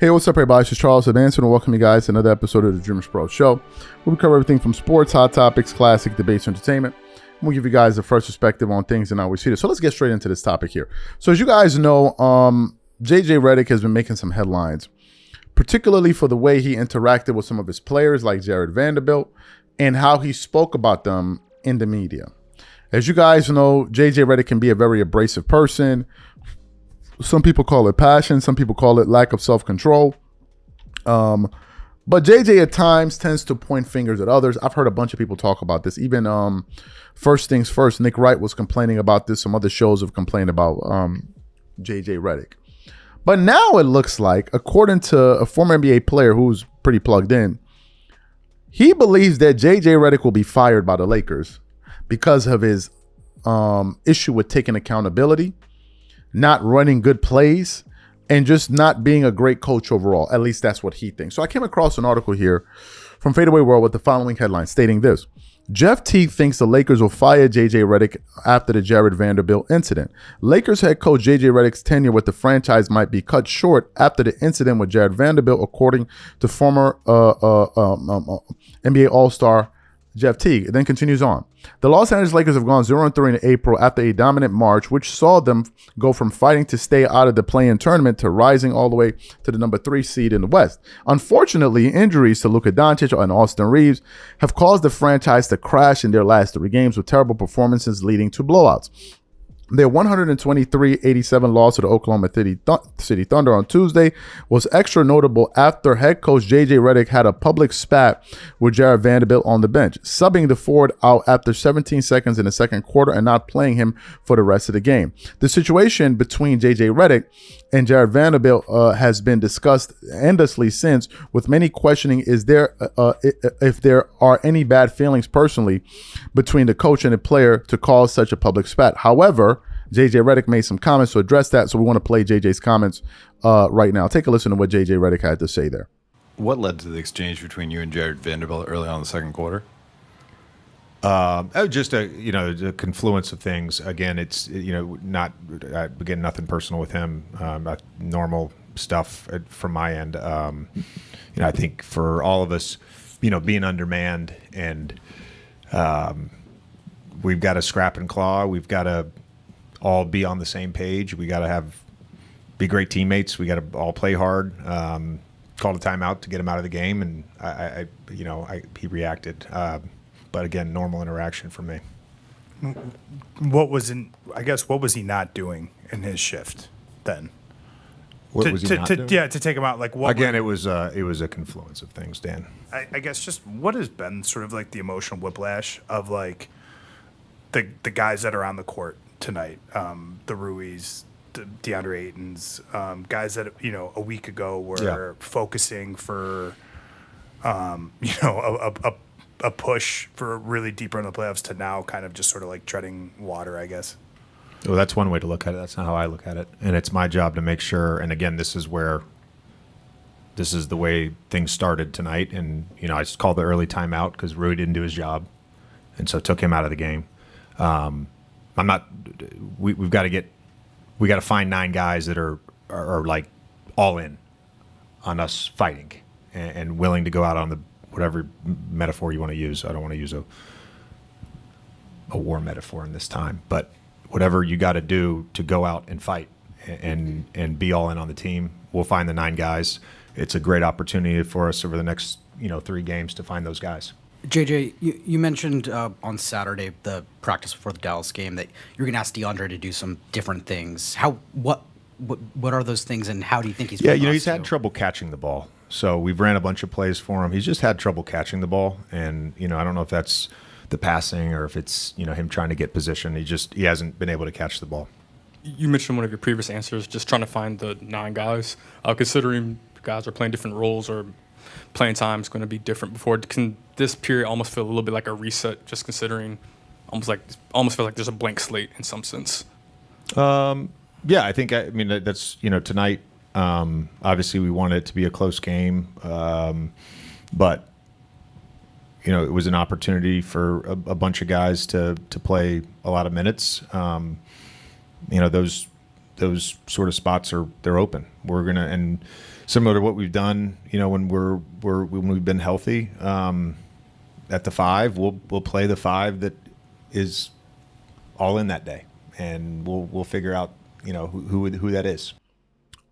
Hey, what's up, everybody? This is Charles Advancement, and welcome you guys to another episode of the DREAMERSPRO show, where we cover everything from sports, hot topics, classic debates, entertainment. And we'll give you guys the first perspective on things and how we see it. So let's get straight into this topic here. So as you guys know, JJ Redick has been making some headlines, particularly for the way he interacted with some of his players like Jared Vanderbilt and how he spoke about them in the media. As you guys know, JJ Redick can be a very abrasive person. Some people call it passion. Some people call it lack of self-control. But JJ at times tends to point fingers at others. I've heard a bunch of people talk about this. Even first things first, Nick Wright was complaining about this. Some other shows have complained about JJ Redick. But now it looks like, according to a former NBA player who's pretty plugged in, he believes that JJ Redick will be fired by the Lakers because of his issue with taking accountability, not running good plays, and just not being a great coach overall. At least that's what he thinks. So I came across an article here from Fadeaway World with the following headline stating this: Jeff Teague thinks the Lakers will fire JJ Redick after the Jared Vanderbilt incident. Lakers head coach JJ Redick's tenure with the franchise might be cut short after the incident with Jared Vanderbilt, according to former NBA All-Star Jeff Teague. It then continues on. The Los Angeles Lakers have gone 0-3 in April after a dominant March, which saw them go from fighting to stay out of the play-in tournament to rising all the way to the number 3 seed in the West. Unfortunately, injuries to Luka Doncic and Austin Reeves have caused the franchise to crash in their last 3 games with terrible performances leading to blowouts. Their 123-87 loss to the Oklahoma City Thunder on Tuesday was extra notable after head coach JJ Redick had a public spat with Jared Vanderbilt on the bench, subbing the forward out after 17 seconds in the second quarter and not playing him for the rest of the game. The situation between JJ Redick and Jared Vanderbilt has been discussed endlessly since, with many questioning if there are any bad feelings personally between the coach and the player to cause such a public spat. However, JJ Redick made some comments to address that, so we want to play JJ's comments right now. Take a listen to what JJ Redick had to say there. What led to the exchange between you and Jared Vanderbilt early on in the second quarter? Just a confluence of things. Again, it's nothing personal with him. Normal stuff from my end. I think for all of us, being undermanned and we've got to scrap and claw. We've got to all be on the same page. We got to be great teammates. We got to all play hard. Called a timeout to get him out of the game, and he reacted. But again, normal interaction for me. What was he not doing in his shift then? What was he not doing? Yeah, to take him out. Like what? Again, it was a confluence of things, Dan. I guess just what has been sort of like the emotional whiplash of like the guys that are on the court tonight, the Ruiz, the DeAndre Aytons, guys that a week ago were focusing for a push for really deeper in the playoffs to now kind of just sort of like treading water, I guess. Well, that's one way to look at it. That's not how I look at it. And it's my job to make sure, and again, this is the way things started tonight. And, I just called the early timeout because Rui didn't do his job. And so took him out of the game. We got to find 9 guys that are like all in on us fighting and willing to go out on the, whatever metaphor you want to use. I don't want to use a war metaphor in this time, but whatever you got to do to go out and fight and be all in on the team, we'll find the 9 guys. It's a great opportunity for us over the next 3 games to find those guys. JJ, you mentioned on Saturday, the practice before the Dallas game, that you're going to ask DeAndre to do some different things. What are those things, and how do you think he's? Yeah, he's had trouble catching the ball. So we've ran a bunch of plays for him. He's just had trouble catching the ball, and I don't know if that's the passing or if it's him trying to get position. He hasn't been able to catch the ball. You mentioned one of your previous answers, just trying to find the 9 guys. Considering guys are playing different roles or playing time is going to be different before. Can this period almost feel a little bit like a reset, just considering almost feel like there's a blank slate in some sense? Yeah, I think that's tonight. Obviously, we wanted it to be a close game, but it was an opportunity for a bunch of guys to play a lot of minutes. Those those sort of spots they're open. We're gonna, and similar to what we've done, when when we've been healthy, at the 5, we'll play the 5 that is all in that day, and we'll figure out who that is.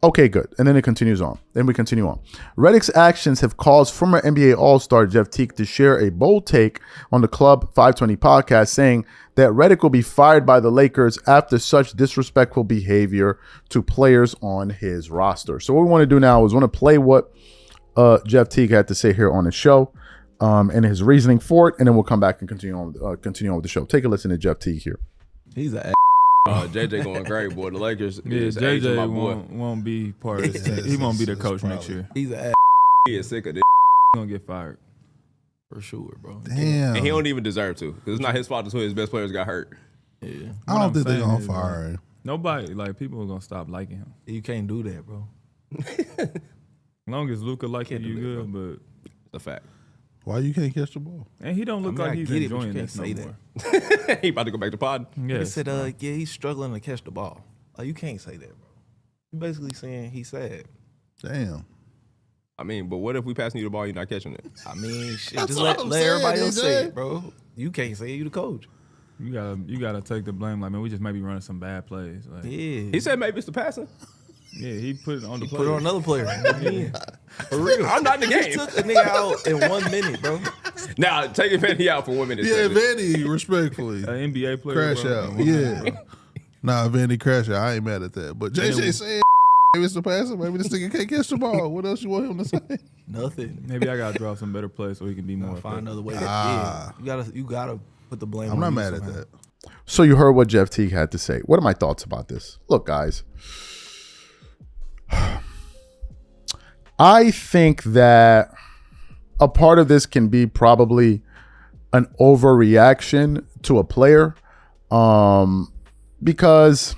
Okay, good. And then it continues on. Then we continue on. Redick's actions have caused former NBA All-Star Jeff Teague to share a bold take on the Club 520 podcast, saying that Redick will be fired by the Lakers after such disrespectful behavior to players on his roster. So what we want to do now is want to play what Jeff Teague had to say here on the show, and his reasoning for it, and then we'll come back and continue on with the show. Take a listen to Jeff Teague here. He's a JJ going great, boy. The Lakers. Yeah, JJ won't be part of this team. He won't be the coach next year. He's a he is sick of this. He's gonna get fired for sure, bro. Damn. And he don't even deserve to, because it's not his fault. It's when his best players got hurt. Yeah. I don't think they're gonna fire him. Nobody, people are gonna stop liking him. You can't do that, bro. As long as Luka like you good, but it's a fact. Why you can't catch the ball? And he don't look like he's enjoying this no more. He about to go back to pod. Yes. He said, yeah, he's struggling to catch the ball. You can't say that, bro. You basically saying he's sad. Damn. I mean, but what if we passing you the ball, you're not catching it? I mean, shit, just let everybody else say it, bro. You can't say it, you the coach. You gotta take the blame. Like, man, we just maybe running some bad plays. Like, yeah. He said maybe it's the passing. Yeah, he put it on the player. Put it on another player. For real. I'm not in the game. He took a nigga out in 1 minute, bro. Now, taking Vandy out for 1 minute. Yeah, Vandy, respectfully. An NBA player. Crash out. Yeah. Nah, Vandy crash out. I ain't mad at that. But JJ saying maybe it's the passer. Maybe this nigga can't catch the ball. What else you want him to say? Nothing. Maybe I gotta draw some better plays so he can be more. Find another way. Yeah, you gotta put the blame. I'm on not mad somehow. at that. So you heard what Jeff Teague had to say. What are my thoughts about this? Look, guys. I think that a part of this can be probably an overreaction to a player, because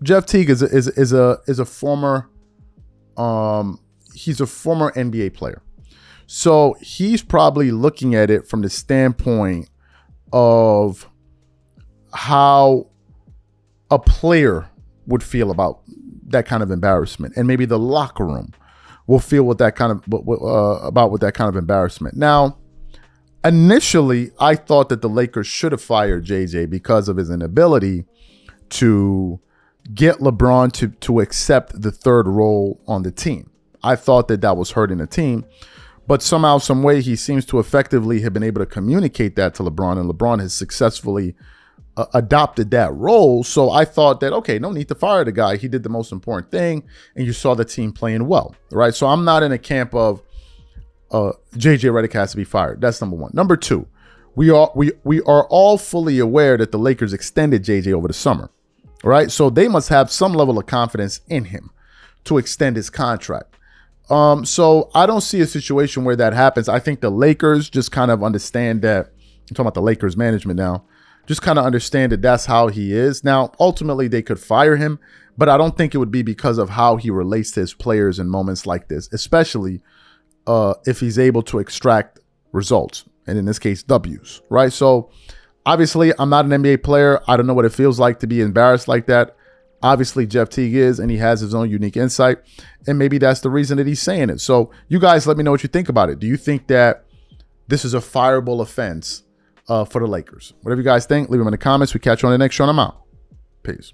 Jeff Teague is a former he's a former NBA player, so he's probably looking at it from the standpoint of how a player would feel about that kind of embarrassment, and maybe the locker room will feel with that kind of about that kind of embarrassment. Now, initially, I thought that the Lakers should have fired JJ because of his inability to get LeBron to accept the third role on the team. I thought that was hurting the team, but somehow, some way, he seems to effectively have been able to communicate that to LeBron, and LeBron has successfully adopted that role. So I thought that, okay, no need to fire the guy. He did the most important thing, and you saw the team playing well, right? So I'm not in a camp of JJ Redick has to be fired. That's number one. Number two, we are all fully aware that the Lakers extended JJ over the summer, right? So they must have some level of confidence in him to extend his contract. So I don't see a situation where that happens. I think the Lakers just kind of understand that. I'm talking about the Lakers management now. Just kind of understand that that's how he is. Now, ultimately, they could fire him, but I don't think it would be because of how he relates to his players in moments like this, especially if he's able to extract results, and in this case, W's, right? So, obviously, I'm not an NBA player. I don't know what it feels like to be embarrassed like that. Obviously, Jeff Teague is, and he has his own unique insight, and maybe that's the reason that he's saying it. So, you guys let me know what you think about it. Do you think that this is a fireable offense for the Lakers? Whatever you guys think, leave them in the comments. We catch you on the next show, and I'm out. Peace.